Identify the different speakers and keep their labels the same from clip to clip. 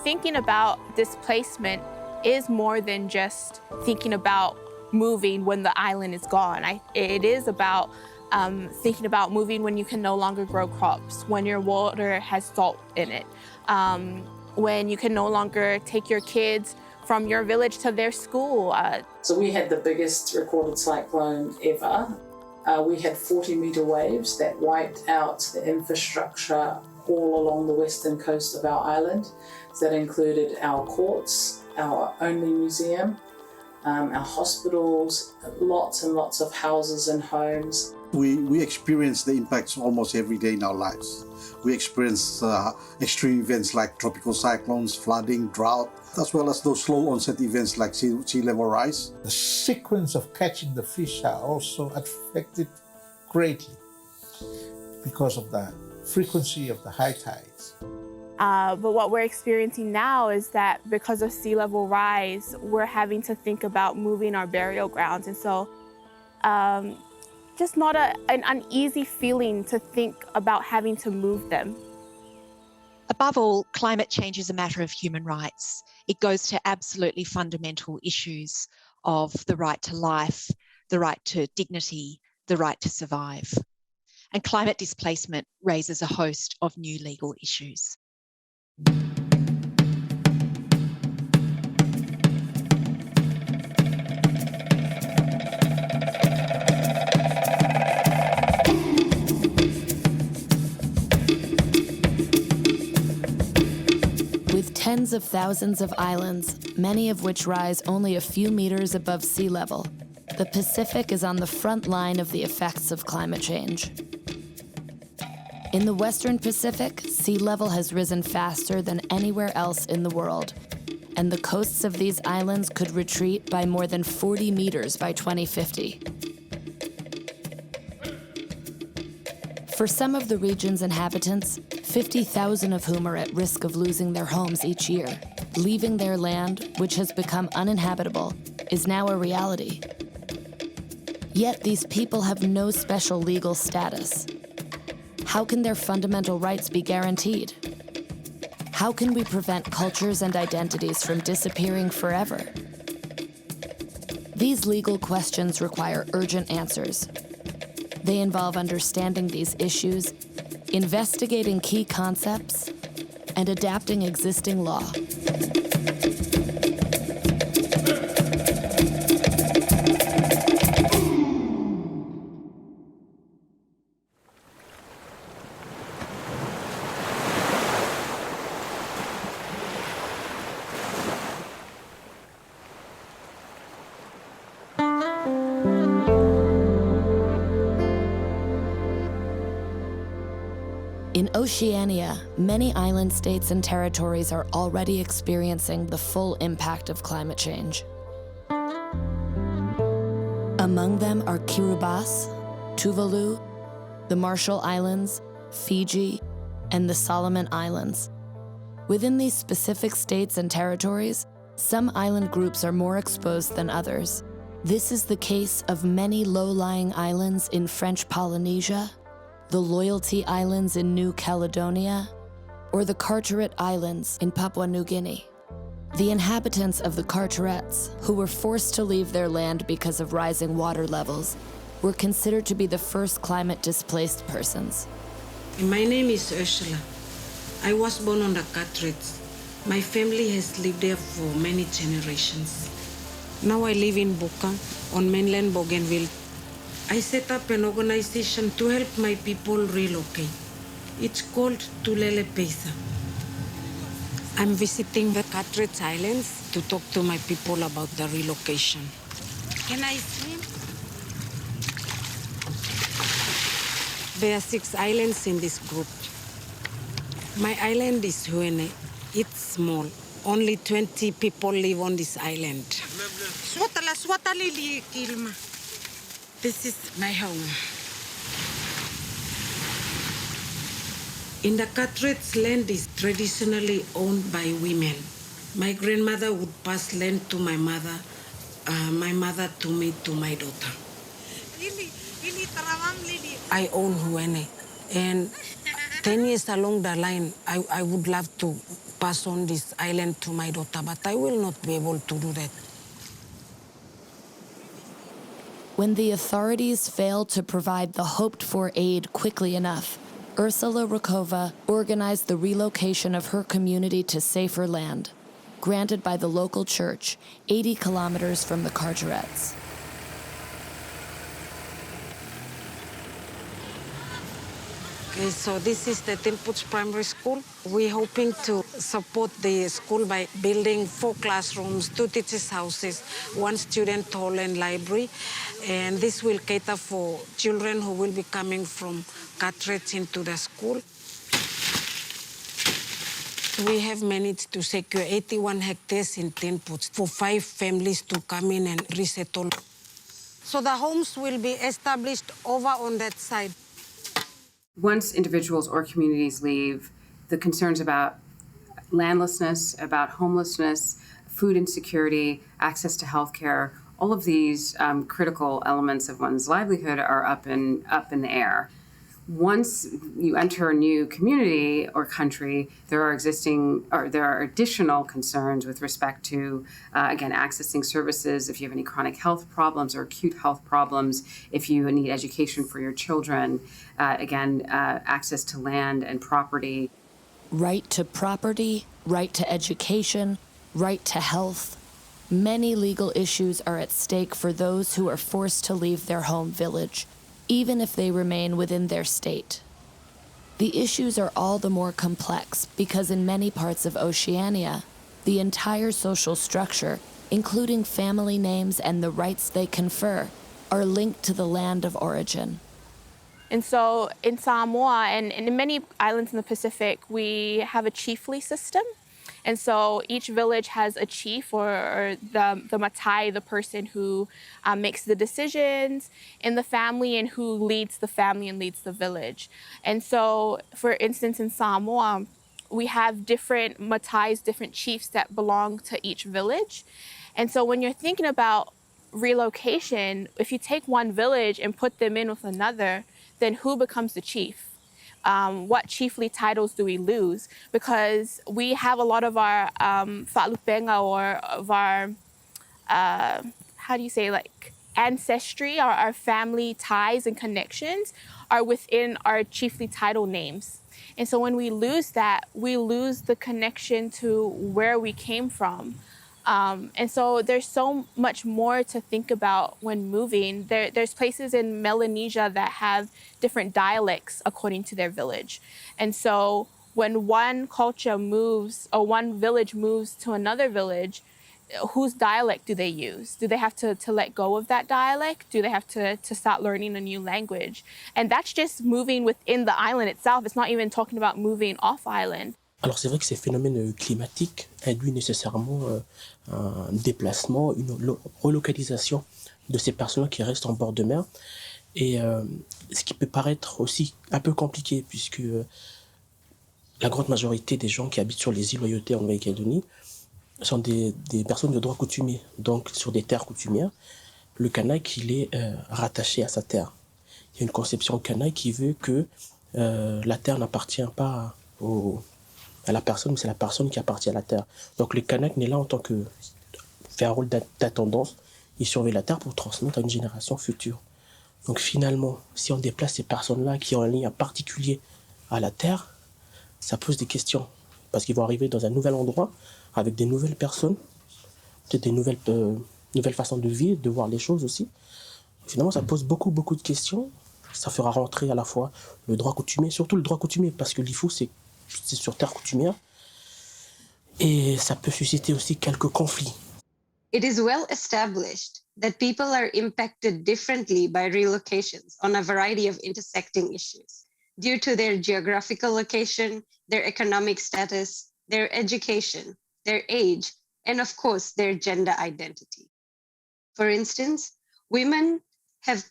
Speaker 1: Thinking about displacement is more than just thinking about moving when the island is gone. It is about thinking about moving when you can no longer grow crops, when your water has salt in it, when you can no longer take your kids from your village to their school.
Speaker 2: So we had the biggest recorded cyclone ever. We had 40-metre waves that wiped out the infrastructure all along the western coast of our island. That included our courts, our only museum, our hospitals, lots and lots of houses and homes.
Speaker 3: We experience the impacts almost every day in our lives. We experience extreme events like tropical cyclones, flooding, drought, as well as those slow onset events like sea level rise.
Speaker 4: The sequence of catching the fish are also affected greatly because of the frequency of the high tides.
Speaker 1: But what we're experiencing now is that because of sea level rise, we're having to think about moving our burial grounds. And so just not an uneasy feeling to think about having to move them.
Speaker 5: Above all, climate change is a matter of human rights. It goes to absolutely fundamental issues of the right to life, the right to dignity, the right to survive. And climate displacement raises a host of new legal issues.
Speaker 6: With tens of thousands of islands, many of which rise only a few meters above sea level, the Pacific is on the front line of the effects of climate change. In the Western Pacific, sea level has risen faster than anywhere else in the world, and the coasts of these islands could retreat by more than 40 meters by 2050. For some of the region's inhabitants, 50,000 of whom are at risk of losing their homes each year, leaving their land, which has become uninhabitable, is now a reality. Yet these people have no special legal status. How can their fundamental rights be guaranteed? How can we prevent cultures and identities from disappearing forever? These legal questions require urgent answers. They involve understanding these issues, investigating key concepts, and adapting existing law. In Oceania, many island states and territories are already experiencing the full impact of climate change. Among them are Kiribati, Tuvalu, the Marshall Islands, Fiji, and the Solomon Islands. Within these specific states and territories, some island groups are more exposed than others. This is the case of many low-lying islands in French Polynesia, the Loyalty Islands in New Caledonia, or the Carteret Islands in Papua New Guinea. The inhabitants of the Carterets, who were forced to leave their land because of rising water levels, were considered to be the first climate-displaced persons.
Speaker 7: My name is Ursula. I was born on the Carterets. My family has lived there for many generations. Now I live in Boka, on mainland Bougainville. I set up an organization to help my people relocate. It's called Tulele Pesa. I'm visiting the Carteret Islands to talk to my people about the relocation. Can I swim? There are 6 islands in this group. My island is Huene. It's small. Only 20 people live on this island. This is my home. In the Carteret's land is traditionally owned by women. My grandmother would pass land to my mother to me, to my daughter. I own Huene, and 10 years along the line, I would love to pass on this island to my daughter, but I will not be able to do that.
Speaker 6: When the authorities failed to provide the hoped-for aid quickly enough, Ursula Rakova organized the relocation of her community to safer land, granted by the local church, 80 kilometers from the Carterets.
Speaker 7: Okay, so this is the Timputs Primary School. We're hoping to support the school by building 4 classrooms, 2 teachers' houses, 1 student hall and library. And this will cater for children who will be coming from Carteret into the school. We have managed to secure 81 hectares in Timputs for 5 families to come in and resettle. So the homes will be established over on that side.
Speaker 8: Once individuals or communities leave, the concerns about landlessness, about homelessness, food insecurity, access to healthcare, all of these critical elements of one's livelihood are up in the air. Once you enter a new community or country, there are additional concerns with respect to, again, accessing services, if you have any chronic health problems or acute health problems, if you need education for your children, access to land and property.
Speaker 6: Right to property, right to education, right to health. Many legal issues are at stake for those who are forced to leave their home village, even if they remain within their state. The issues are all the more complex because in many parts of Oceania, the entire social structure, including family names and the rights they confer, are linked to the land of origin.
Speaker 1: And so in Samoa and in many islands in the Pacific, we have a chiefly system. And so each village has a chief or the matai, the person who makes the decisions in the family and who leads the family and leads the village. And so, for instance, in Samoa, we have different matais, different chiefs that belong to each village. And so when you're thinking about relocation, if you take one village and put them in with another, then who becomes the chief? What chiefly titles do we lose? Because we have a lot of our whaalupenga or of our, ancestry, our family ties and connections are within our chiefly title names. And so when we lose that, we lose the connection to where we came from. And so there's so much more to think about when moving. There's places in Melanesia that have different dialects according to their village. And so when one culture moves or one village moves to another village, whose dialect do they use? Do they have to let go of that dialect? Do they have to start learning a new language? And that's just moving within the island itself. It's not even talking about moving off island.
Speaker 9: Alors c'est vrai que ces phénomènes climatiques induisent nécessairement un déplacement, une relocalisation de ces personnes qui restent en bord de mer. Et ce qui peut paraître aussi un peu compliqué puisque la grande majorité des gens qui habitent sur les îles Loyauté en Nouvelle-Calédonie sont des personnes de droit coutumier, donc sur des terres coutumières. Le Kanak, il est rattaché à sa terre. Il y a une conception Kanak qui veut que la terre n'appartient pas à la personne, mais c'est la personne qui appartient à la terre. Donc le Kanak n'est là en tant que fait un rôle d'attendance, il surveille la terre pour transmettre à une génération future. Donc finalement, si on déplace ces personnes-là qui ont un lien particulier à la terre, ça pose des questions. Parce qu'ils vont arriver dans un nouvel endroit, avec des nouvelles personnes, peut-être des nouvelles façons de vivre, de voir les choses aussi. Finalement, ça pose beaucoup de questions. Ça fera rentrer à la fois le droit coutumier, surtout le droit coutumier, parce que l'IFU, c'est sur terre coutumière. Et ça peut susciter aussi quelques conflits.
Speaker 10: It is well established that people are impacted differently by relocations on a variety of intersecting issues due to their geographical location, their economic status, their education, their age, and of course, their gender identity. For instance, women have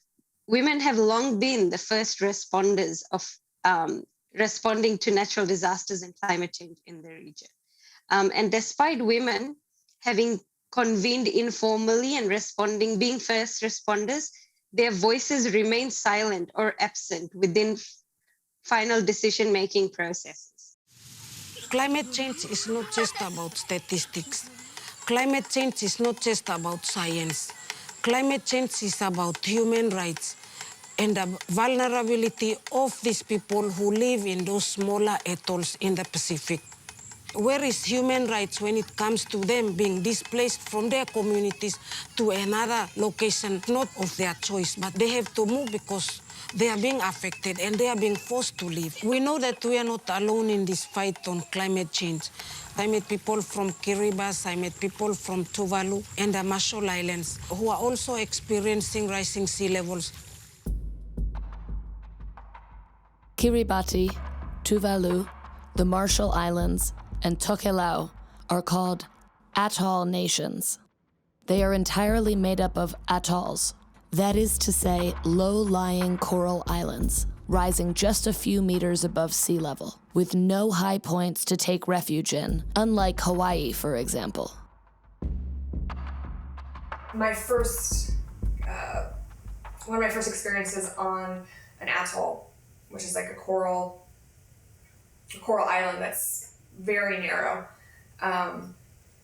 Speaker 10: long been the first responders of responding to natural disasters and climate change in the region. And despite women having convened informally and being first responders, their voices remain silent or absent within final decision-making processes.
Speaker 7: Climate change is not just about statistics. Climate change is not just about science. Climate change is about human rights and the vulnerability of these people who live in those smaller atolls in the Pacific. Where is human rights when it comes to them being displaced from their communities to another location, not of their choice, but they have to move because they are being affected and they are being forced to leave. We know that we are not alone in this fight on climate change. I met people from Kiribati, I met people from Tuvalu and the Marshall Islands who are also experiencing rising sea levels.
Speaker 6: Kiribati, Tuvalu, the Marshall Islands, and Tokelau are called atoll nations. They are entirely made up of atolls, that is to say, low-lying coral islands, rising just a few meters above sea level, with no high points to take refuge in, unlike Hawaii, for example.
Speaker 11: One of my first experiences on an atoll, which is like a coral island that's very narrow,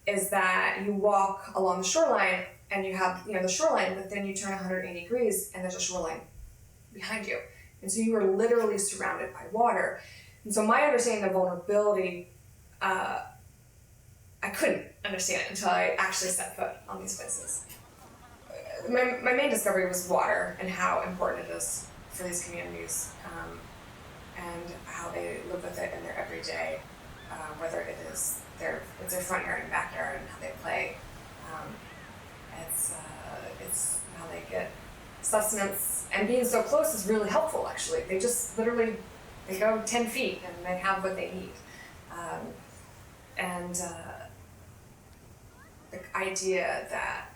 Speaker 11: is that you walk along the shoreline and you have the shoreline, but then you turn 180 degrees and there's a shoreline behind you. And so you are literally surrounded by water. And so my understanding of vulnerability, I couldn't understand it until I actually set foot on these places. My main discovery was water and how important it is for these communities, and how they live with it in their everyday, whether it's their front yard and backyard and how they play. It's how they get sustenance, and being so close is really helpful. Actually, they just literally go 10 feet and they have what they need. The idea that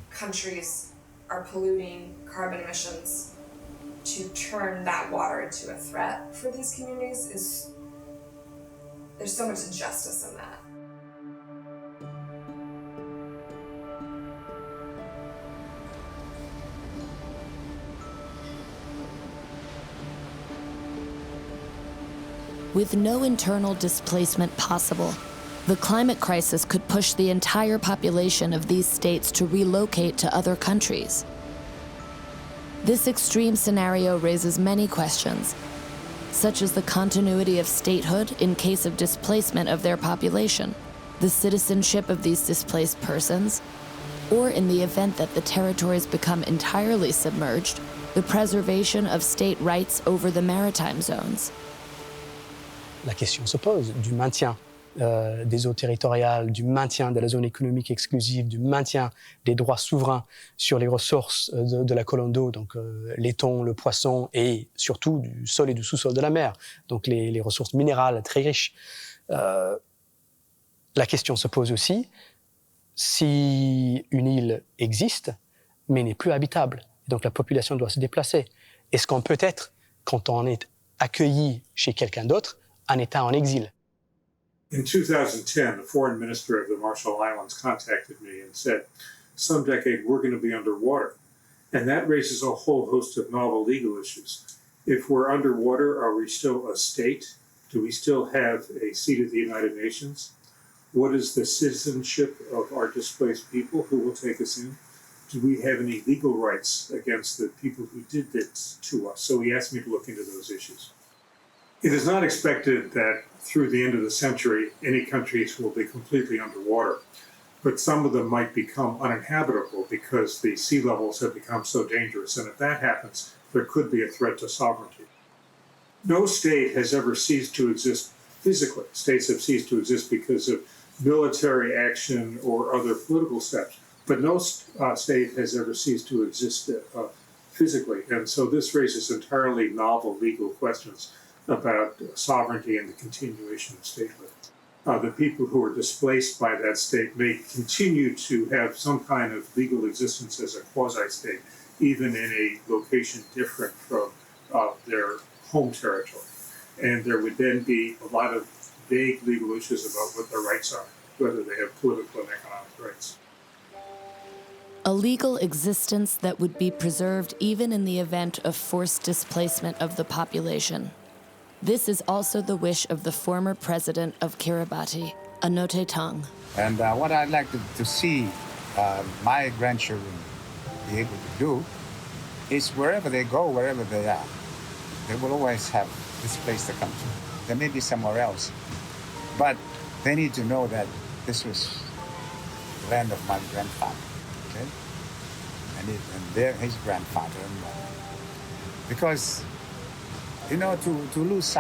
Speaker 11: countries are polluting carbon emissions to turn that water into a threat for these communities there's so much injustice in that.
Speaker 6: With no internal displacement possible, the climate crisis could push the entire population of these states to relocate to other countries. This extreme scenario raises many questions, such as the continuity of statehood in case of displacement of their population, the citizenship of these displaced persons, or in the event that the territories become entirely submerged, the preservation of state rights over the maritime zones.
Speaker 12: La question se pose du maintien des eaux territoriales, du maintien de la zone économique exclusive, du maintien des droits souverains sur les ressources de la colonne d'eau, donc les thons, le poisson et surtout du sol et du sous-sol de la mer, donc les ressources minérales très riches. La question se pose aussi si une île existe mais n'est plus habitable, donc la population doit se déplacer. Est-ce qu'on peut être, quand on est accueilli chez quelqu'un d'autre, un État en exil?
Speaker 13: In 2010, the foreign minister of the Marshall Islands contacted me and said, some decade we're going to be underwater. And that raises a whole host of novel legal issues. If we're underwater, are we still a state? Do we still have a seat at the United Nations? What is the citizenship of our displaced people who will take us in? Do we have any legal rights against the people who did this to us? So he asked me to look into those issues. It is not expected that through the end of the century, any countries will be completely underwater, but some of them might become uninhabitable because the sea levels have become so dangerous. And if that happens, there could be a threat to sovereignty. No state has ever ceased to exist physically. States have ceased to exist because of military action or other political steps, but no state has ever ceased to exist physically. And so this raises entirely novel legal questions about sovereignty and the continuation of statehood. The people who are displaced by that state may continue to have some kind of legal existence as a quasi-state, even in a location different from their home territory. And there would then be a lot of vague legal issues about what their rights are, whether they have political and economic rights.
Speaker 6: A legal existence that would be preserved even in the event of forced displacement of the population. This is also the wish of the former president of Kiribati, Anote Tong.
Speaker 14: And what I'd like to see my grandchildren be able to do is wherever they go, wherever they are, they will always have this place to come to. There may be somewhere else, but they need to know that this was the land of my grandfather, okay? And his grandfather and mother. Because, you know, to lose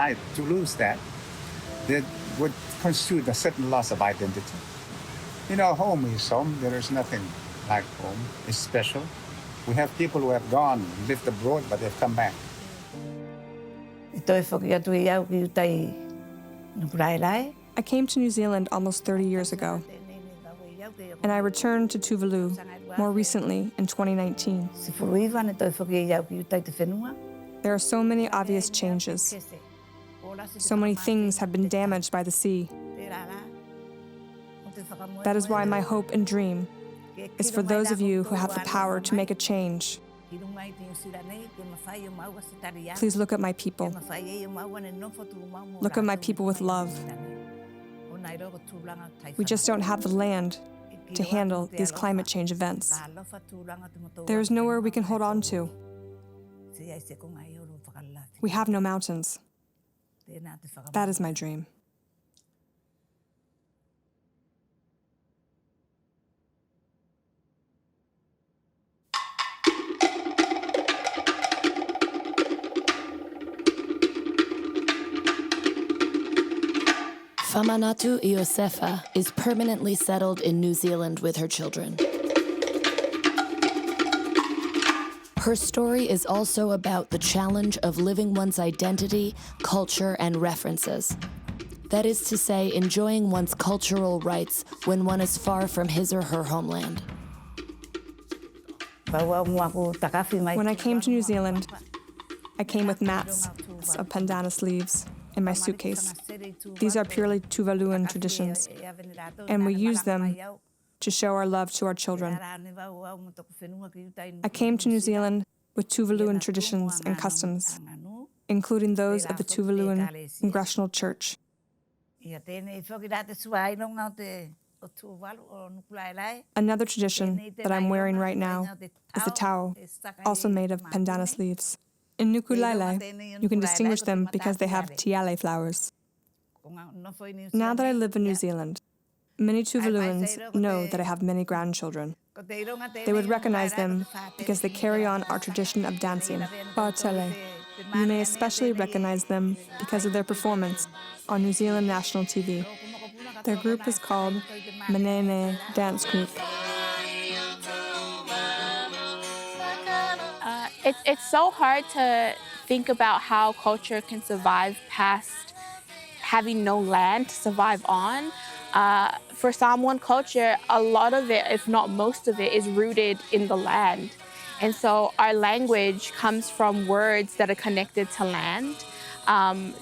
Speaker 14: that would constitute a certain loss of identity. You know, home is home. There is nothing like home. It's special. We have people who have gone, lived abroad, but they've come back.
Speaker 15: I came to New Zealand almost 30 years ago, and I returned to Tuvalu more recently in 2019. There are so many obvious changes. So many things have been damaged by the sea. That is why my hope and dream is for those of you who have the power to make a change. Please look at my people. Look at my people with love. We just don't have the land to handle these climate change events. There is nowhere we can hold on to. We have no mountains. That is my dream.
Speaker 6: Famanatu Iosefa is permanently settled in New Zealand with her children. Her story is also about the challenge of living one's identity, culture, and references. That is to say, enjoying one's cultural rights when one is far from his or her homeland.
Speaker 15: When I came to New Zealand, I came with mats of pandanus leaves in my suitcase. These are purely Tuvaluan traditions, and we use them to show our love to our children. I came to New Zealand with Tuvaluan traditions and customs, including those of the Tuvaluan Congregational Church. Another tradition that I'm wearing right now is the tau, also made of pandanus leaves. In Nuku'ulai'lai, you can distinguish them because they have tiale flowers. Now that I live in New Zealand, many Tuvaluans know that I have many grandchildren. They would recognize them because they carry on our tradition of dancing, Paotele. You may especially recognize them because of their performance on New Zealand national TV. Their group is called Manene Dance Group.
Speaker 1: It's so hard to think about how culture can survive past having no land to survive on. For Samoan culture, a lot of it, if not most of it, is rooted in the land. And so our language comes from words that are connected to land.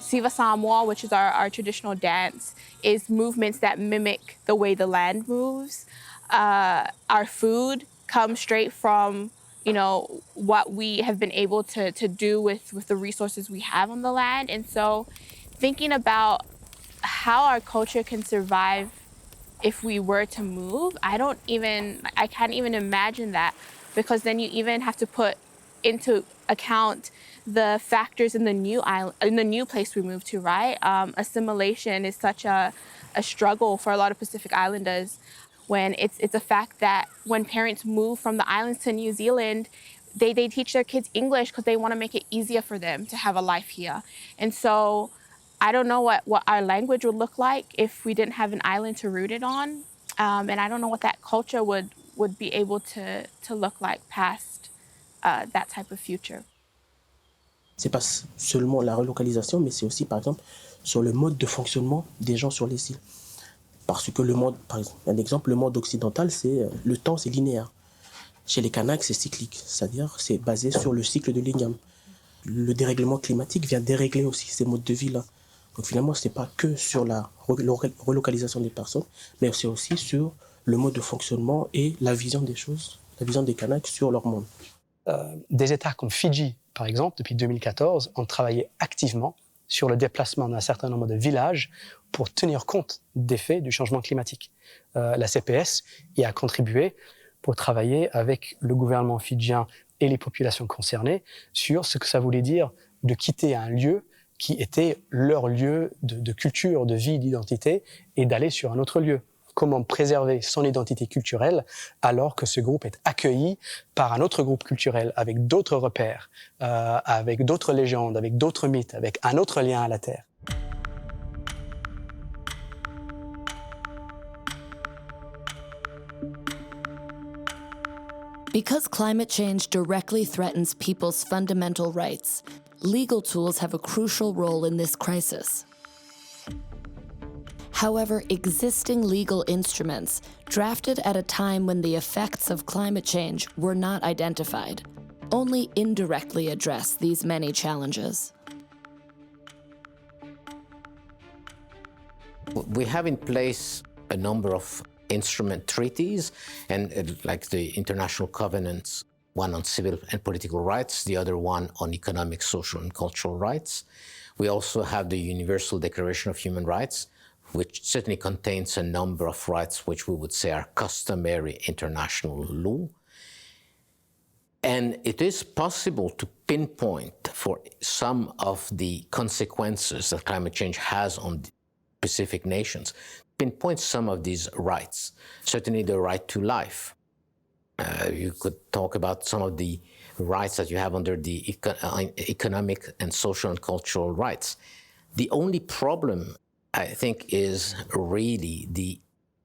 Speaker 1: Siva Samoa, which is our traditional dance, is movements that mimic the way the land moves. Our food comes straight from, you know, what we have been able to do with the resources we have on the land. And so thinking about how our culture can survive if we were to move, I can't even imagine that, because then you even have to put into account the factors in the new place we move to, right? Assimilation is such a struggle for a lot of Pacific Islanders, when it's a fact that when parents move from the islands to New Zealand, they teach their kids English because they want to make it easier for them to have a life here. And so I don't know what our language would look like if we didn't have an island to root it on. And I don't know what that culture would be able to look like past that type of future.
Speaker 9: C'est pas seulement la relocalisation, mais c'est aussi, par exemple, sur le mode de fonctionnement des gens sur les îles. Parce que le monde, par exemple, un exemple, le monde occidental, c'est le temps, c'est linéaire. Chez les Kanaks, c'est cyclique, c'est-à-dire c'est basé sur le cycle de l'Igname. Le dérèglement climatique vient dérégler aussi ces modes de vie-là. Donc finalement, ce n'est pas que sur la relocalisation des personnes, mais c'est aussi sur le mode de fonctionnement et la vision des choses, la vision des Kanaks sur leur monde.
Speaker 12: Des États comme Fidji, par exemple, depuis 2014, ont travaillé activement sur le déplacement d'un certain nombre de villages pour tenir compte des effets du changement climatique. La CPS y a contribué pour travailler avec le gouvernement fidjien et les populations concernées sur ce que ça voulait dire de quitter un lieu qui était leur lieu de culture, de vie, d'identité, et d'aller sur un autre lieu. Comment préserver son identité culturelle alors que ce groupe est accueilli par un autre groupe culturel avec d'autres repères, avec d'autres légendes, avec d'autres mythes, avec un autre lien à la terre.
Speaker 6: Because climate change directly threatens people's fundamental rights, legal tools have a crucial role in this crisis. However, existing legal instruments, drafted at a time when the effects of climate change were not identified, only indirectly address these many challenges.
Speaker 16: We have in place a number of instrument treaties and like the international covenants, one on civil and political rights, the other one on economic, social, and cultural rights. We also have the Universal Declaration of Human Rights, which certainly contains a number of rights which we would say are customary international law. And it is possible to pinpoint for some of the consequences that climate change has on Pacific nations, pinpoint some of these rights, certainly the right to life. You could talk about some of the rights that you have under the economic and social and cultural rights. The only problem, I think, is really the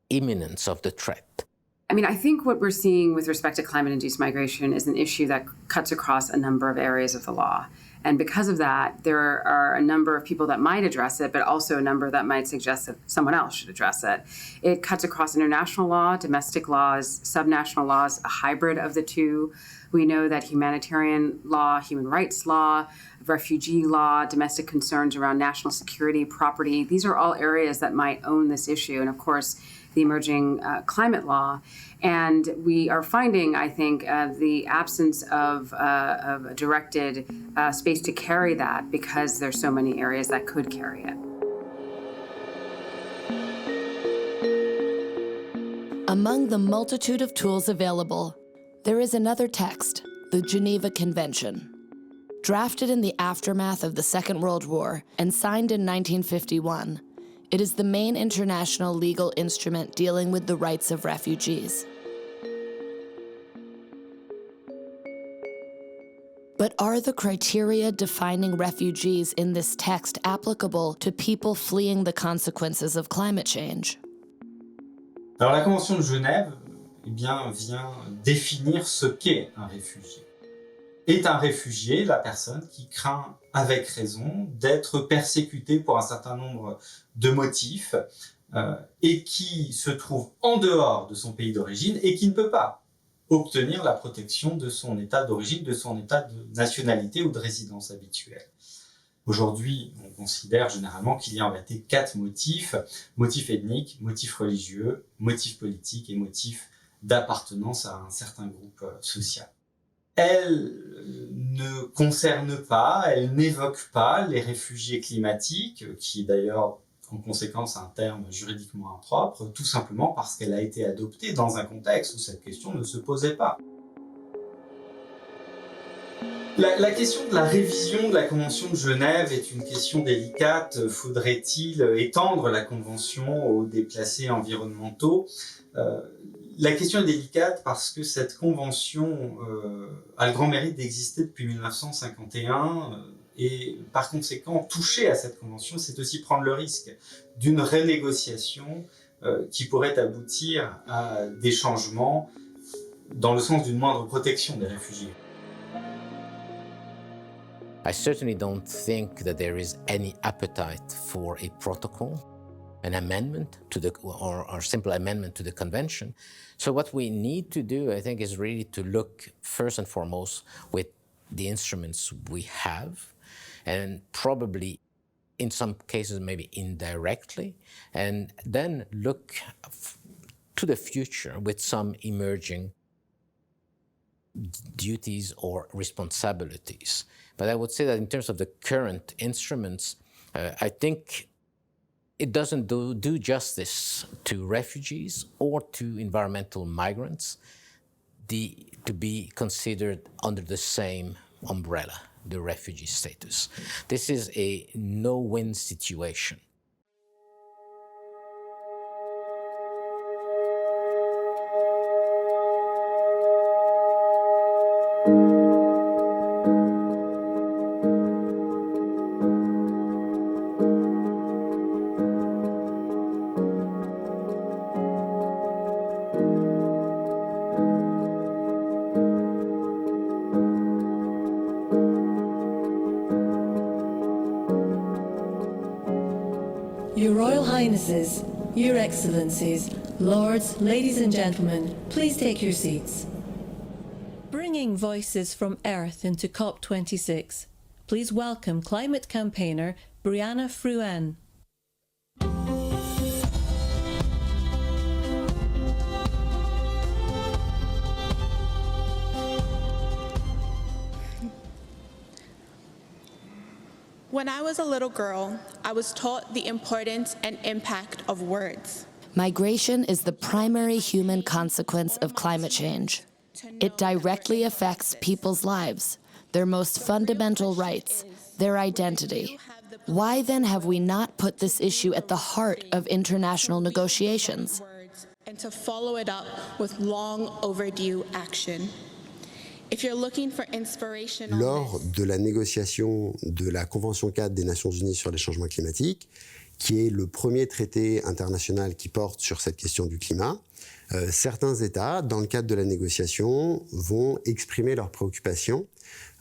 Speaker 16: imminence of the threat.
Speaker 8: I mean, I think what we're seeing with respect to climate-induced migration is an issue that cuts across a number of areas of the law. And because of that, there are a number of people that might address it, but also a number that might suggest that someone else should address it. It cuts across international law, domestic laws, subnational laws, a hybrid of the two. We know that humanitarian law, human rights law, refugee law, domestic concerns around national security, property, these are all areas that might own this issue. And of course, the emerging climate law. And we are finding, I think, the absence of a directed space to carry that because there's so many areas that could carry it.
Speaker 6: Among the multitude of tools available, there is another text, the Geneva Convention. Drafted in the aftermath of the Second World War and signed in 1951, it is the main international legal instrument dealing with the rights of refugees. But are the criteria defining refugees in this text applicable to people fleeing the consequences of climate change?
Speaker 17: Alors la Convention de Genève vient définir ce qu'est un réfugié. Est un réfugié la personne qui craint avec raison d'être persécutée pour un certain nombre de motifs et qui se trouve en dehors de son pays d'origine et qui ne peut pas obtenir la protection de son état d'origine, de son état de nationalité ou de résidence habituelle. Aujourd'hui, on considère généralement qu'il y a en réalité 4 motifs: motif ethnique, motif religieux, motif politique et motif d'appartenance à un certain groupe social. Elle ne concerne pas, elle n'évoque pas les réfugiés climatiques, qui est d'ailleurs en conséquence un terme juridiquement impropre, tout simplement parce qu'elle a été adoptée dans un contexte où cette question ne se posait pas. La question de la révision de la Convention de Genève est une question délicate. Faudrait-il étendre la Convention aux déplacés environnementaux ? La question est délicate parce que cette convention a le grand mérite d'exister depuis 1951. Et par conséquent, toucher à cette convention, c'est aussi prendre le risque d'une renégociation qui pourrait aboutir à des changements dans le sens d'une moindre protection des réfugiés.
Speaker 16: I certainly don't think that there is any appetite for a protocol, an amendment to the, or simple amendment to the convention. So what we need to do, I think, is really to look first and foremost with the instruments we have, and probably in some cases maybe indirectly, and then look to the future with some emerging duties or responsibilities. But I would say that in terms of the current instruments, I think it doesn't do justice to refugees or to environmental migrants to be considered under the same umbrella, the refugee status. This is a no-win situation.
Speaker 18: Your Royal Highnesses, Your Excellencies, Lords, Ladies and Gentlemen, please take your seats. Bringing voices from Earth into COP26, please welcome climate campaigner Brianna Fruin.
Speaker 1: When I was a little girl, I was taught the importance and impact of words.
Speaker 6: Migration is the primary human consequence of climate change. It directly affects people's lives, their most fundamental rights, their identity. Why then have we not put this issue at the heart of international negotiations?
Speaker 1: And to follow it up with long overdue action. If you're looking for inspiration on
Speaker 19: Lors de la négociation de la Convention cadre des Nations Unies sur les changements climatiques, qui est le premier traité international qui porte sur cette question du climat, certains États, dans le cadre de la négociation, vont exprimer leurs préoccupations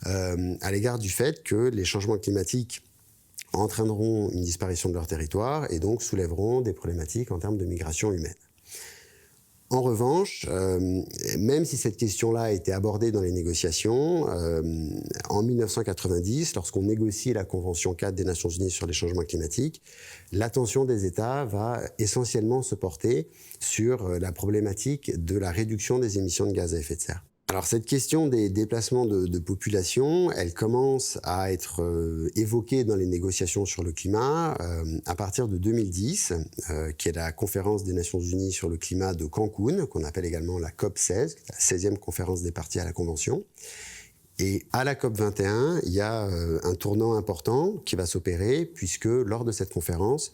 Speaker 19: à l'égard du fait que les changements climatiques entraîneront une disparition de leur territoire et donc soulèveront des problématiques en termes de migration humaine. En revanche, même si cette question-là a été abordée dans les négociations, en 1990, lorsqu'on négocie la Convention cadre des Nations Unies sur les changements climatiques, l'attention des États va essentiellement se porter sur la problématique de la réduction des émissions de gaz à effet de serre. Alors cette question des déplacements de population, elle commence à être évoquée dans les négociations sur le climat à partir de 2010, qui est la conférence des Nations Unies sur le climat de Cancun, qu'on appelle également la COP16, la 16e conférence des parties à la Convention. Et à la COP21, il y a un tournant important qui va s'opérer, puisque lors de cette conférence,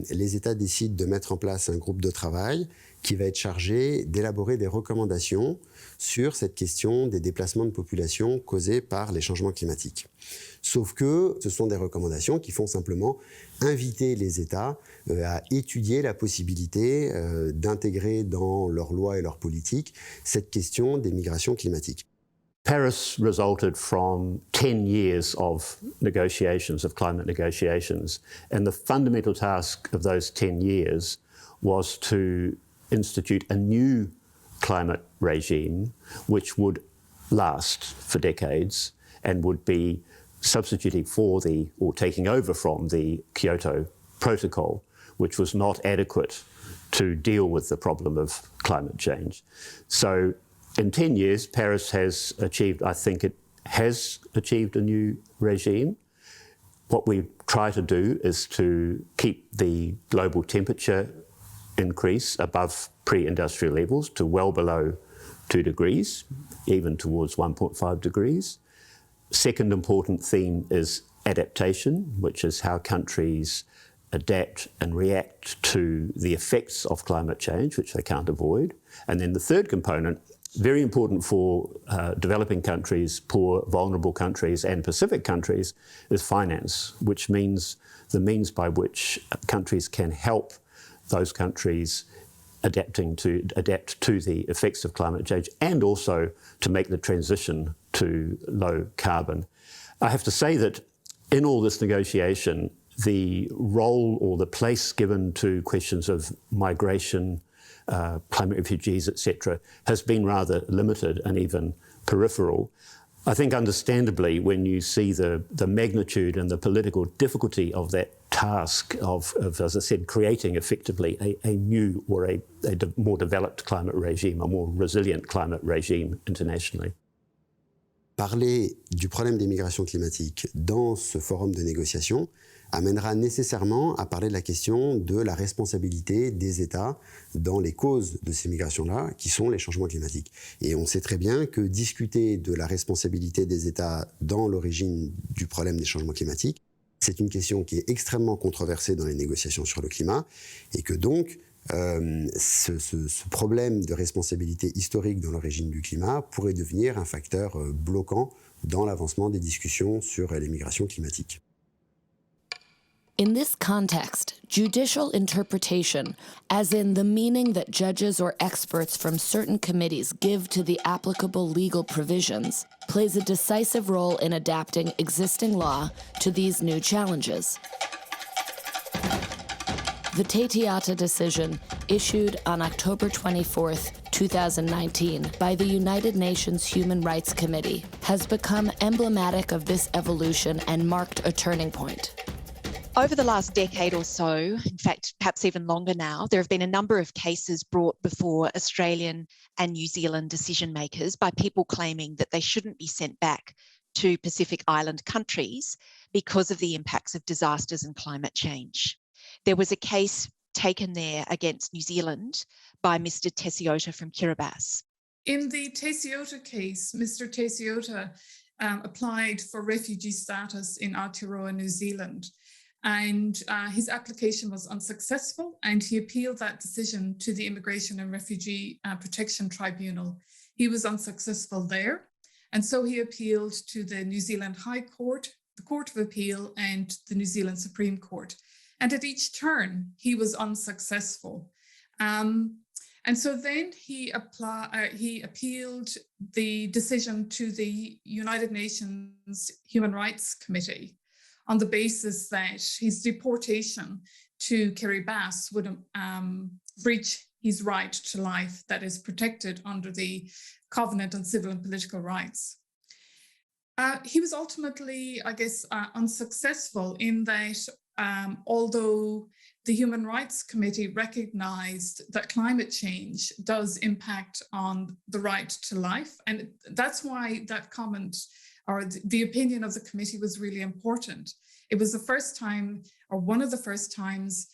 Speaker 19: les États décident de mettre en place un groupe de travail qui va être chargé d'élaborer des recommandations sur cette question des déplacements de population causés par les changements climatiques. Sauf que ce sont des recommandations qui font simplement inviter les États à étudier la possibilité d'intégrer dans leurs lois et leurs politiques cette question des migrations climatiques.
Speaker 20: Paris resulted from 10 years of negotiations, of climate negotiations, and the fundamental task of those 10 years was to institute a new climate regime which would last for decades and would be substituting for or taking over from the Kyoto Protocol, which was not adequate to deal with the problem of climate change. So in 10 years, Paris has achieved, I think it has achieved a new regime. What we try to do is to keep the global temperature increase above pre-industrial levels to well below 2 degrees, even towards 1.5 degrees. Second important theme is adaptation, which is how countries adapt and react to the effects of climate change, which they can't avoid. And then the third component very important for developing countries, poor, vulnerable countries, and Pacific countries is finance, which means the means by which countries can help those countries adapt to the effects of climate change and also to make the transition to low carbon. I have to say that in all this negotiation, the role or the place given to questions of migration, climate refugees, etc., has been rather limited and even peripheral. I think understandably when you see the magnitude and the political difficulty of that task of, as I said, creating effectively a new or a more developed climate regime, a more resilient climate regime internationally.
Speaker 19: Parler du problème des migrations climatiques dans ce forum de négociation amènera nécessairement à parler de la question de la responsabilité des États dans les causes de ces migrations-là, qui sont les changements climatiques. Et on sait très bien que discuter de la responsabilité des États dans l'origine du problème des changements climatiques, c'est une question qui est extrêmement controversée dans les négociations sur le climat, et que donc ce problème de responsabilité historique dans l'origine du climat pourrait devenir un facteur bloquant dans l'avancement des discussions sur les migrations climatiques.
Speaker 6: In this context, judicial interpretation, as in the meaning that judges or experts from certain committees give to the applicable legal provisions, plays a decisive role in adapting existing law to these new challenges. The Teitiata decision, issued on October 24, 2019, by the United Nations Human Rights Committee, has become emblematic of this evolution and marked a turning point.
Speaker 5: Over the last decade or so, in fact, perhaps even longer now, there have been a number of cases brought before Australian and New Zealand decision makers by people claiming that they shouldn't be sent back to Pacific Island countries because of the impacts of disasters and climate change. There was a case taken there against New Zealand by Mr. Tesiota from Kiribati.
Speaker 21: In the Tesiota case, Mr. Tesiota applied for refugee status in Aotearoa, New Zealand. And his application was unsuccessful, and he appealed that decision to the Immigration and Refugee Protection Tribunal. He was unsuccessful there, and so he appealed to the New Zealand High Court, the Court of Appeal, and the New Zealand Supreme Court. And at each turn, he was unsuccessful. And so then he appealed the decision to the United Nations Human Rights Committee, on the basis that his deportation to Kiribati would breach his right to life that is protected under the Covenant on Civil and Political Rights. He was ultimately, I guess, unsuccessful in that although the Human Rights Committee recognized that climate change does impact on the right to life, and that's why that comment or the opinion of the committee was really important. It was the first time, or one of the first times,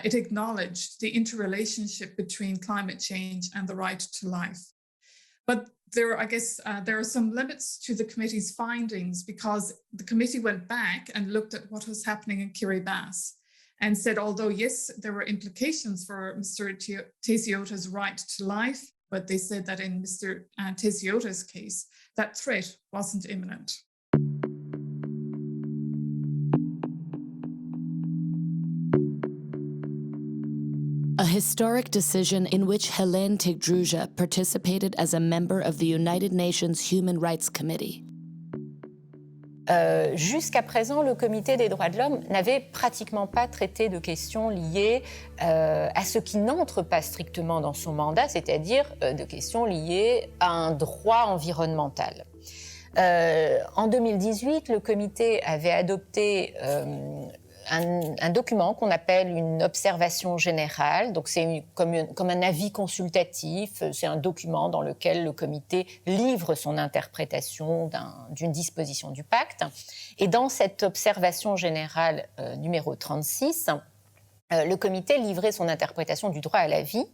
Speaker 21: it acknowledged the interrelationship between climate change and the right to life. But there are some limits to the committee's findings, because the committee went back and looked at what was happening in Kiribati and said, although yes, there were implications for Mr. Tesiota's right to life, but they said that in Mr. Tesiota's case, that threat wasn't imminent.
Speaker 6: A historic decision in which Hélène Tigruja participated as a member of the United Nations Human Rights Committee.
Speaker 22: Jusqu'à présent, le Comité des droits de l'homme n'avait pratiquement pas traité de questions liées à ce qui n'entre pas strictement dans son mandat, c'est-à-dire de questions liées à un droit environnemental. En 2018, le Comité avait adopté un document qu'on appelle une observation générale. Donc c'est comme un avis consultatif. C'est un document dans lequel le comité livre son interprétation d'une disposition du pacte. Et dans cette observation générale numéro 36, le comité livrait son interprétation du droit à la vie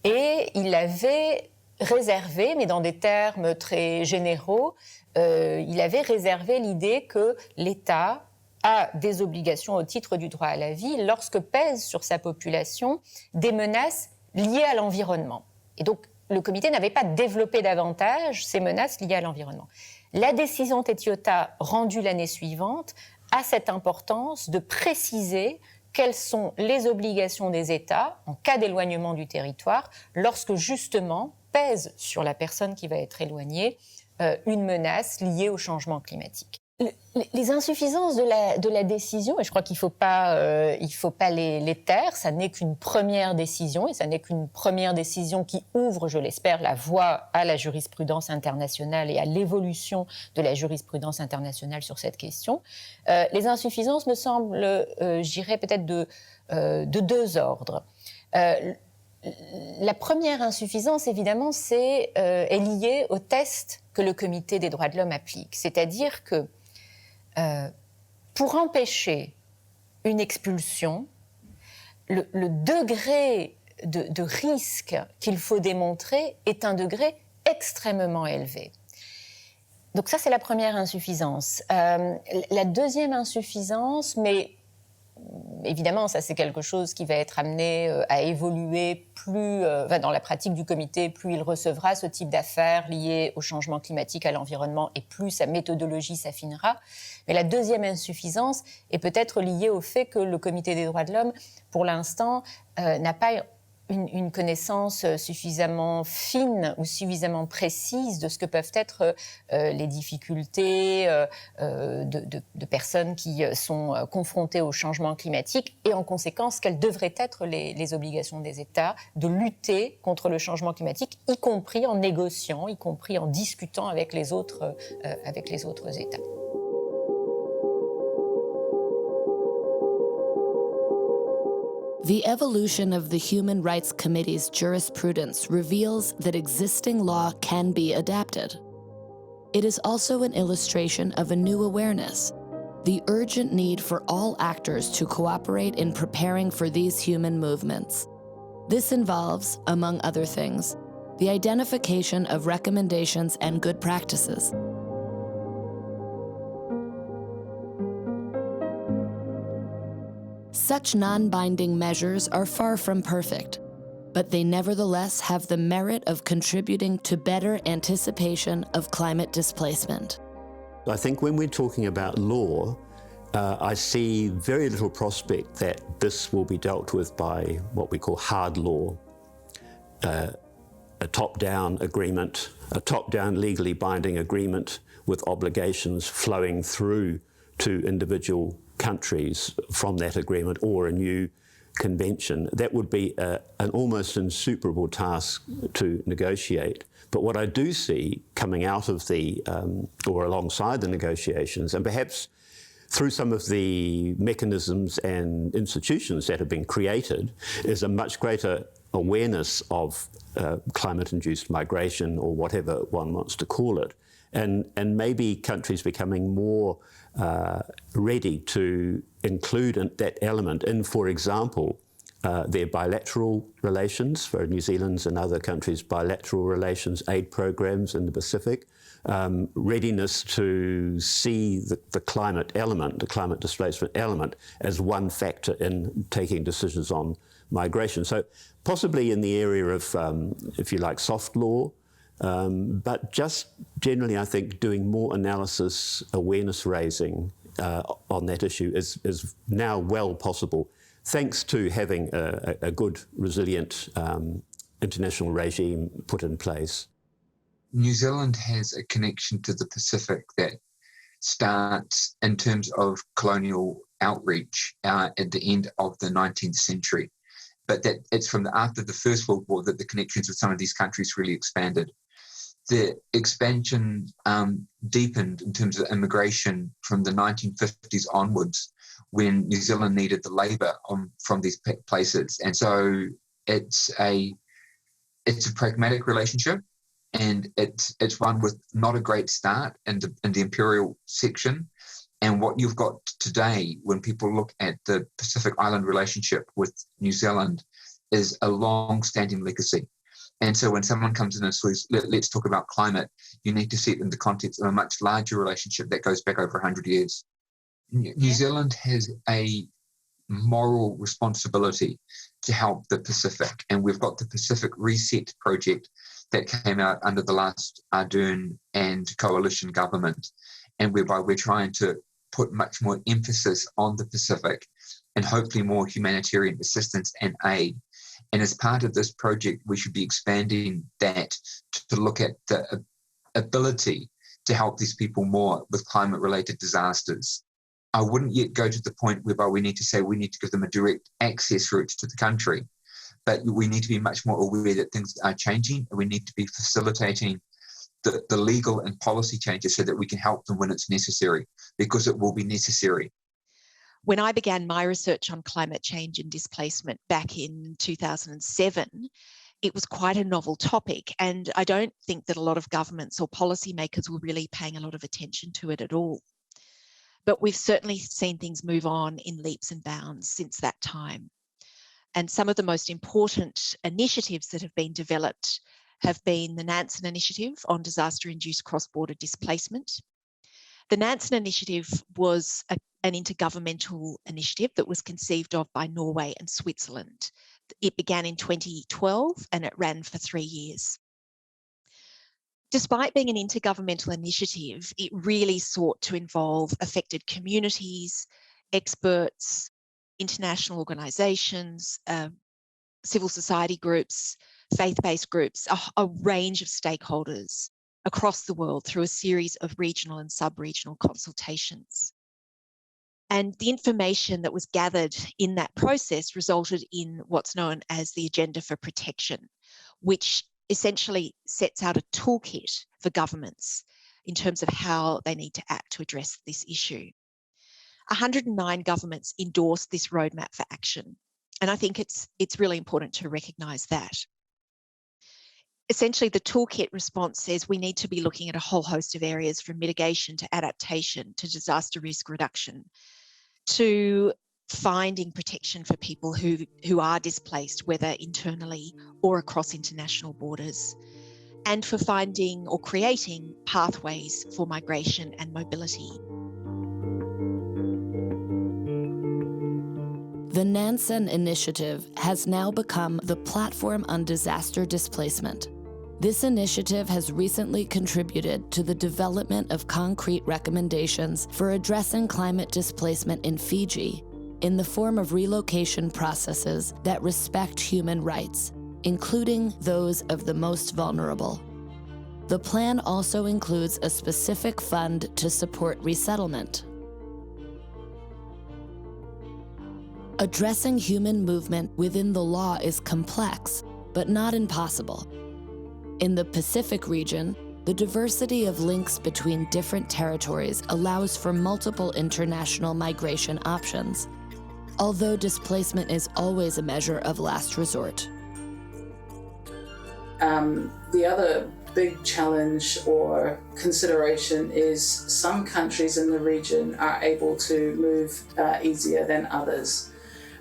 Speaker 22: et il avait réservé, mais dans des termes très généraux, il avait réservé l'idée que l'État a des obligations au titre du droit à la vie lorsque pèsent sur sa population des menaces liées à l'environnement. Et donc, le comité n'avait pas développé davantage ces menaces liées à l'environnement. La décision Tetiota rendue l'année suivante a cette importance de préciser quelles sont les obligations des États en cas d'éloignement du territoire lorsque justement pèse sur la personne qui va être éloignée une menace liée au changement climatique. Les insuffisances de la décision, et je crois qu'il ne faut pas les taire, ça n'est qu'une première décision, et ça n'est qu'une première décision qui ouvre, je l'espère, la voie à la jurisprudence internationale et à l'évolution de la jurisprudence internationale sur cette question. Les insuffisances me semblent, j'irais peut-être de deux ordres. La première insuffisance, évidemment, est liée au test que le Comité des droits de l'homme applique. C'est-à-dire que pour empêcher une expulsion, le degré de risque qu'il faut démontrer est un degré extrêmement élevé. Donc ça, c'est la première insuffisance. La deuxième insuffisance, mais évidemment, ça c'est quelque chose qui va être amené à évoluer plus dans la pratique du comité, plus il recevra ce type d'affaires liées au changement climatique, à l'environnement, et plus sa méthodologie s'affinera. Mais la deuxième insuffisance est peut-être liée au fait que le comité des droits de l'homme, pour l'instant, n'a pas une connaissance suffisamment fine ou suffisamment précise de ce que peuvent être les difficultés de personnes qui sont confrontées au changement climatique et en conséquence quelles devraient être les obligations des États de lutter contre le changement climatique, y compris en négociant, y compris en discutant avec les autres États.
Speaker 6: The evolution of the Human Rights Committee's jurisprudence reveals that existing law can be adapted. It is also an illustration of a new awareness, the urgent need for all actors to cooperate in preparing for these human movements. This involves, among other things, the identification of recommendations and good practices. Such non-binding measures are far from perfect, but they nevertheless have the merit of contributing to better anticipation of climate displacement.
Speaker 20: I think when we're talking about law, I see very little prospect that this will be dealt with by what we call hard law, a top-down agreement, a top-down legally binding agreement with obligations flowing through to individual countries from that agreement, or a new convention. That would be an almost insuperable task to negotiate. But what I do see coming out of or alongside the negotiations, and perhaps through some of the mechanisms and institutions that have been created, is a much greater awareness of climate-induced migration, or whatever one wants to call it, and maybe countries becoming more ready to include that element in, for example, their bilateral relations, for New Zealand's and other countries' bilateral relations, aid programs in the Pacific, readiness to see the climate element, the climate displacement element, as one factor in taking decisions on migration. So possibly in the area of, if you like, soft law, but just generally, I think doing more analysis, awareness raising on that issue is now well possible, thanks to having a good, resilient international regime put in place.
Speaker 2: New Zealand has a connection to the Pacific that starts in terms of colonial outreach at the end of the 19th century. But that it's from after the First World War that the connections with some of these countries really expanded. The expansion deepened in terms of immigration from the 1950s onwards, when New Zealand needed the labour from these places. And so it's a pragmatic relationship, and it's one with not a great start in the imperial section. And what you've got today, when people look at the Pacific Island relationship with New Zealand, is a long-standing legacy. And so when someone comes in and says, let's talk about climate, you need to see it in the context of a much larger relationship that goes back over 100 years. New Zealand has a moral responsibility to help the Pacific. And we've got the Pacific Reset project that came out under the last Ardern and coalition government, and whereby we're trying to put much more emphasis on the Pacific and hopefully more humanitarian assistance and aid. And as part of this project, we should be expanding that to look at the ability to help these people more with climate-related disasters. I wouldn't yet go to the point whereby we need to say we need to give them a direct access route to the country, but we need to be much more aware that things are changing, and we need to be facilitating the legal and policy changes so that we can help them when it's necessary, because it will be necessary.
Speaker 5: When I began my research on climate change and displacement back in 2007, it was quite a novel topic, and I don't think that a lot of governments or policymakers were really paying a lot of attention to it at all. But we've certainly seen things move on in leaps and bounds since that time. And some of the most important initiatives that have been developed have been the Nansen Initiative on disaster-induced cross-border displacement. The Nansen Initiative was an intergovernmental initiative that was conceived of by Norway and Switzerland. It began in 2012 and it ran for 3 years. Despite being an intergovernmental initiative, it really sought to involve affected communities, experts, international organisations, civil society groups, faith-based groups, a range of stakeholders across the world through a series of regional and sub-regional consultations. And the information that was gathered in that process resulted in what's known as the Agenda for Protection, which essentially sets out a toolkit for governments in terms of how they need to act to address this issue. 109 governments endorsed this roadmap for action, and I think it's really important to recognise that. Essentially, the toolkit response says we need to be looking at a whole host of areas, from mitigation to adaptation to disaster risk reduction, to finding protection for people who are displaced, whether internally or across international borders, and for finding or creating pathways for migration and mobility.
Speaker 6: The Nansen Initiative has now become the platform on disaster displacement. This initiative has recently contributed to the development of concrete recommendations for addressing climate displacement in Fiji in the form of relocation processes that respect human rights, including those of the most vulnerable. The plan also includes a specific fund to support resettlement. Addressing human movement within the law is complex, but not impossible. In the Pacific region, the diversity of links between different territories allows for multiple international migration options, although displacement is always a measure of last resort.
Speaker 3: The other big challenge or consideration is some countries in the region are able to move easier than others.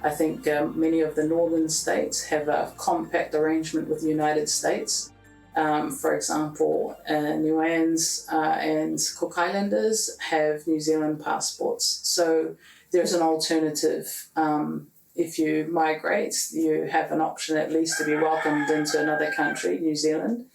Speaker 3: I think many of the northern states have a compact arrangement with the United States. For example, Niueans and Cook Islanders have New Zealand passports. So there's an alternative. If you migrate, you have an option at least to be welcomed into another country, New Zealand,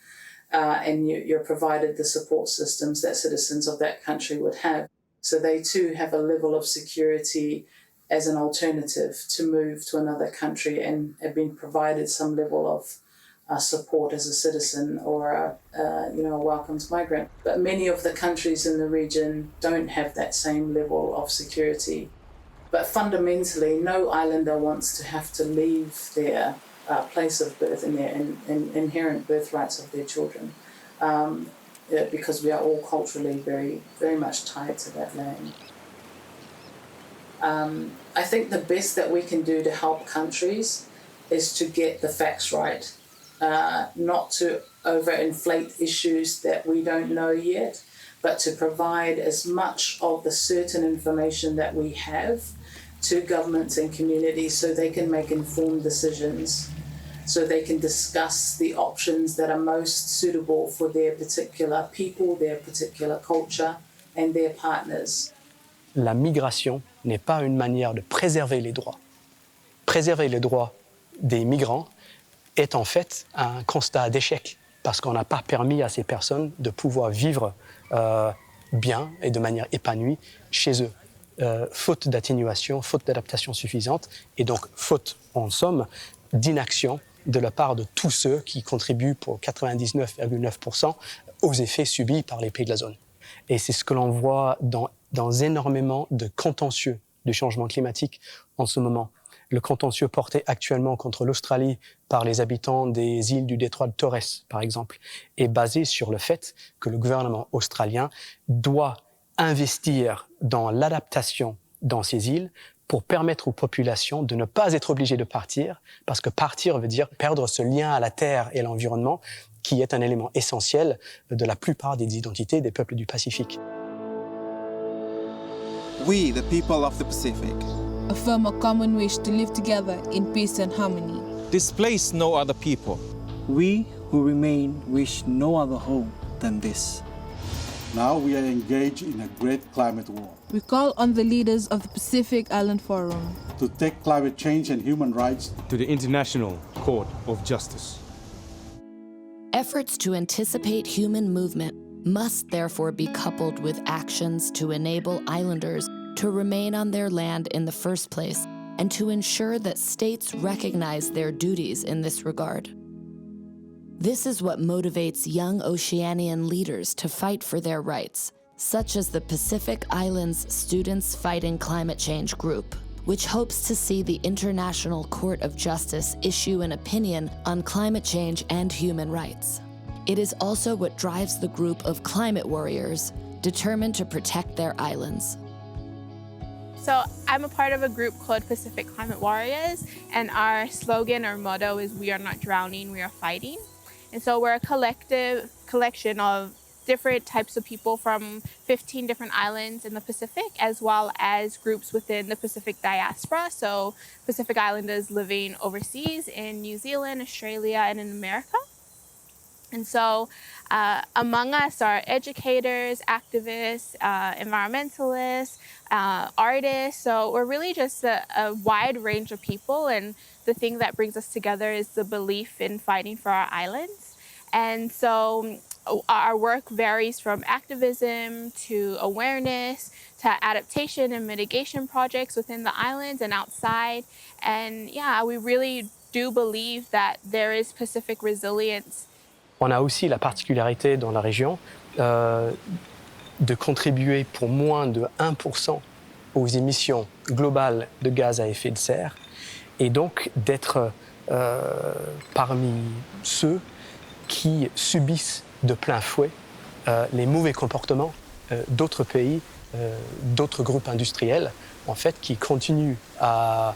Speaker 3: and you're provided the support systems that citizens of that country would have. So they too have a level of security as an alternative to move to another country and have been provided some level of support as a citizen or a welcomed migrant. But many of the countries in the region don't have that same level of security. But fundamentally, no islander wants to have to leave their place of birth and their inherent birthrights of their children, because we are all culturally very, very much tied to that land. I think the best that we can do to help countries is to get the facts right, not to overinflate issues that we don't know yet, but to provide as much of the certain information that we have to governments and communities so they can make informed decisions, so they can discuss the options that are most suitable for their particular people, their particular culture, and their partners.
Speaker 12: La migration n'est pas une manière de préserver les droits. Préserver les droits des migrants est en fait un constat d'échec, parce qu'on n'a pas permis à ces personnes de pouvoir vivre bien et de manière épanouie chez eux. Faute d'atténuation, faute d'adaptation suffisante, et donc faute, en somme, d'inaction de la part de tous ceux qui contribuent pour 99,9% aux effets subis par les pays de la zone. Et c'est ce que l'on voit dans énormément de contentieux du changement climatique en ce moment. Le contentieux porté actuellement contre l'Australie par les habitants des îles du détroit de Torres, par exemple, est basé sur le fait que le gouvernement australien doit investir dans l'adaptation dans ces îles pour permettre aux populations de ne pas être obligées de partir, parce que partir veut dire perdre ce lien à la terre et à l'environnement qui est un élément essentiel de la plupart des identités des peuples du Pacifique.
Speaker 4: We, the people of the Pacific,
Speaker 10: affirm a common wish to live together in peace and harmony.
Speaker 4: displace no other people.
Speaker 23: We who remain wish no other home than this.
Speaker 24: Now we are engaged in a great climate war.
Speaker 10: We call on the leaders of the Pacific Island Forum
Speaker 24: to take climate change and human rights
Speaker 25: to the International Court of Justice.
Speaker 6: Efforts to anticipate human movement must therefore be coupled with actions to enable islanders to remain on their land in the first place and to ensure that states recognize their duties in this regard. This is what motivates young Oceanian leaders to fight for their rights, such as the Pacific Islands Students Fighting Climate Change Group, which hopes to see the International Court of Justice issue an opinion on climate change and human rights. It is also what drives the group of climate warriors determined to protect their islands.
Speaker 1: So I'm a part of a group called Pacific Climate Warriors, and our slogan or motto is "We are not drowning, we are fighting." And so we're a collection of different types of people from 15 different islands in the Pacific, as well as groups within the Pacific diaspora. So Pacific Islanders living overseas in New Zealand, Australia, and in America. And so among us are educators, activists, environmentalists, artists. So we're really just a wide range of people. And the thing that brings us together is the belief in fighting for our islands. And so our work varies from activism to awareness to adaptation and mitigation projects within the islands and outside. And yeah, we really do believe that there is Pacific resilience.
Speaker 12: On a aussi la particularité dans la région de contribuer pour moins de 1% aux émissions globales de gaz à effet de serre et donc d'être parmi ceux qui subissent de plein fouet les mauvais comportements d'autres pays, d'autres groupes industriels, en fait, qui continuent à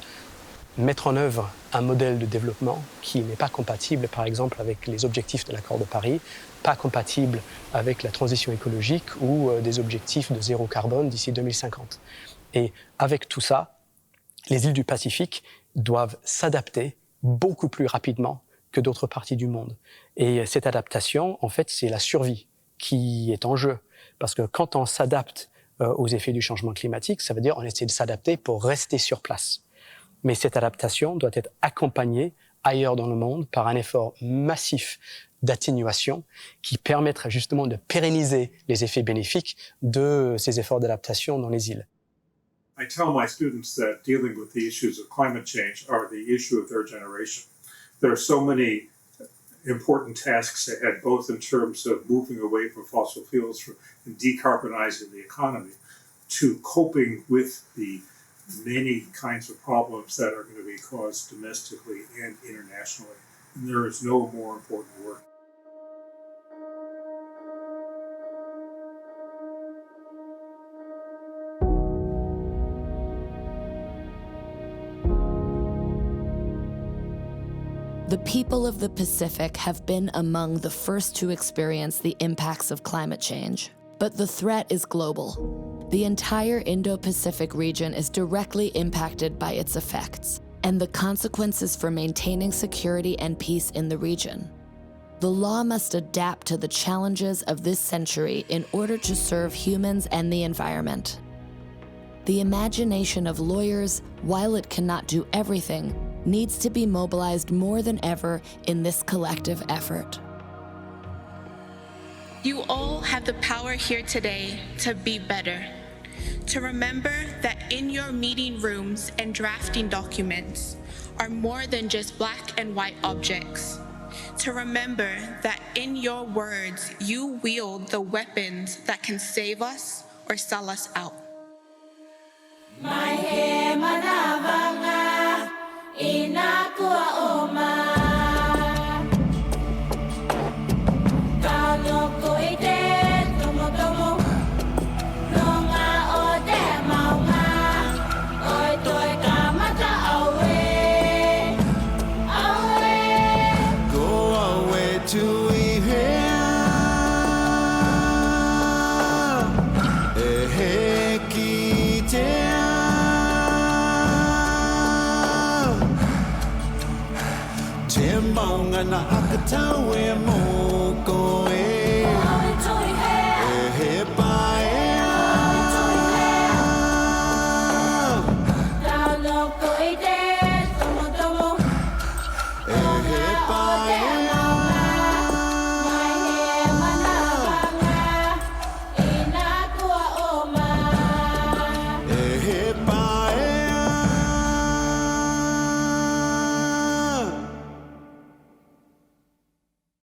Speaker 12: mettre en œuvre un modèle de développement qui n'est pas compatible, par exemple, avec les objectifs de l'accord de Paris, pas compatible avec la transition écologique ou des objectifs de zéro carbone d'ici 2050. Et avec tout ça, les îles du Pacifique doivent s'adapter beaucoup plus rapidement que d'autres parties du monde. Et cette adaptation, en fait, c'est la survie qui est en jeu. Parce que quand on s'adapte aux effets du changement climatique, ça veut dire qu'on essaie de s'adapter pour rester sur place. Mais cette adaptation doit être accompagnée ailleurs dans le monde par un effort massif d'atténuation qui permettra justement de pérenniser les effets bénéfiques de ces efforts d'adaptation dans les îles.
Speaker 13: I tell my students that dealing with the issues of climate change are the issue of their generation. There are so many important tasks ahead, both in terms of moving away from fossil fuels and decarbonizing the economy, to coping with the many kinds of problems that are going to be caused domestically and internationally. And there is no more important work.
Speaker 6: The people of the Pacific have been among the first to experience the impacts of climate change. But the threat is global. The entire Indo-Pacific region is directly impacted by its effects and the consequences for maintaining security and peace in the region. The law must adapt to the challenges of this century in order to serve humans and the environment. The imagination of lawyers, while it cannot do everything, needs to be mobilized more than ever in this collective effort.
Speaker 1: You all have the power here today to be better. To remember that in your meeting rooms and drafting documents are more than just black and white objects. To remember that in your words, you wield the weapons that can save us or sell us out.
Speaker 7: Na hakatawe mo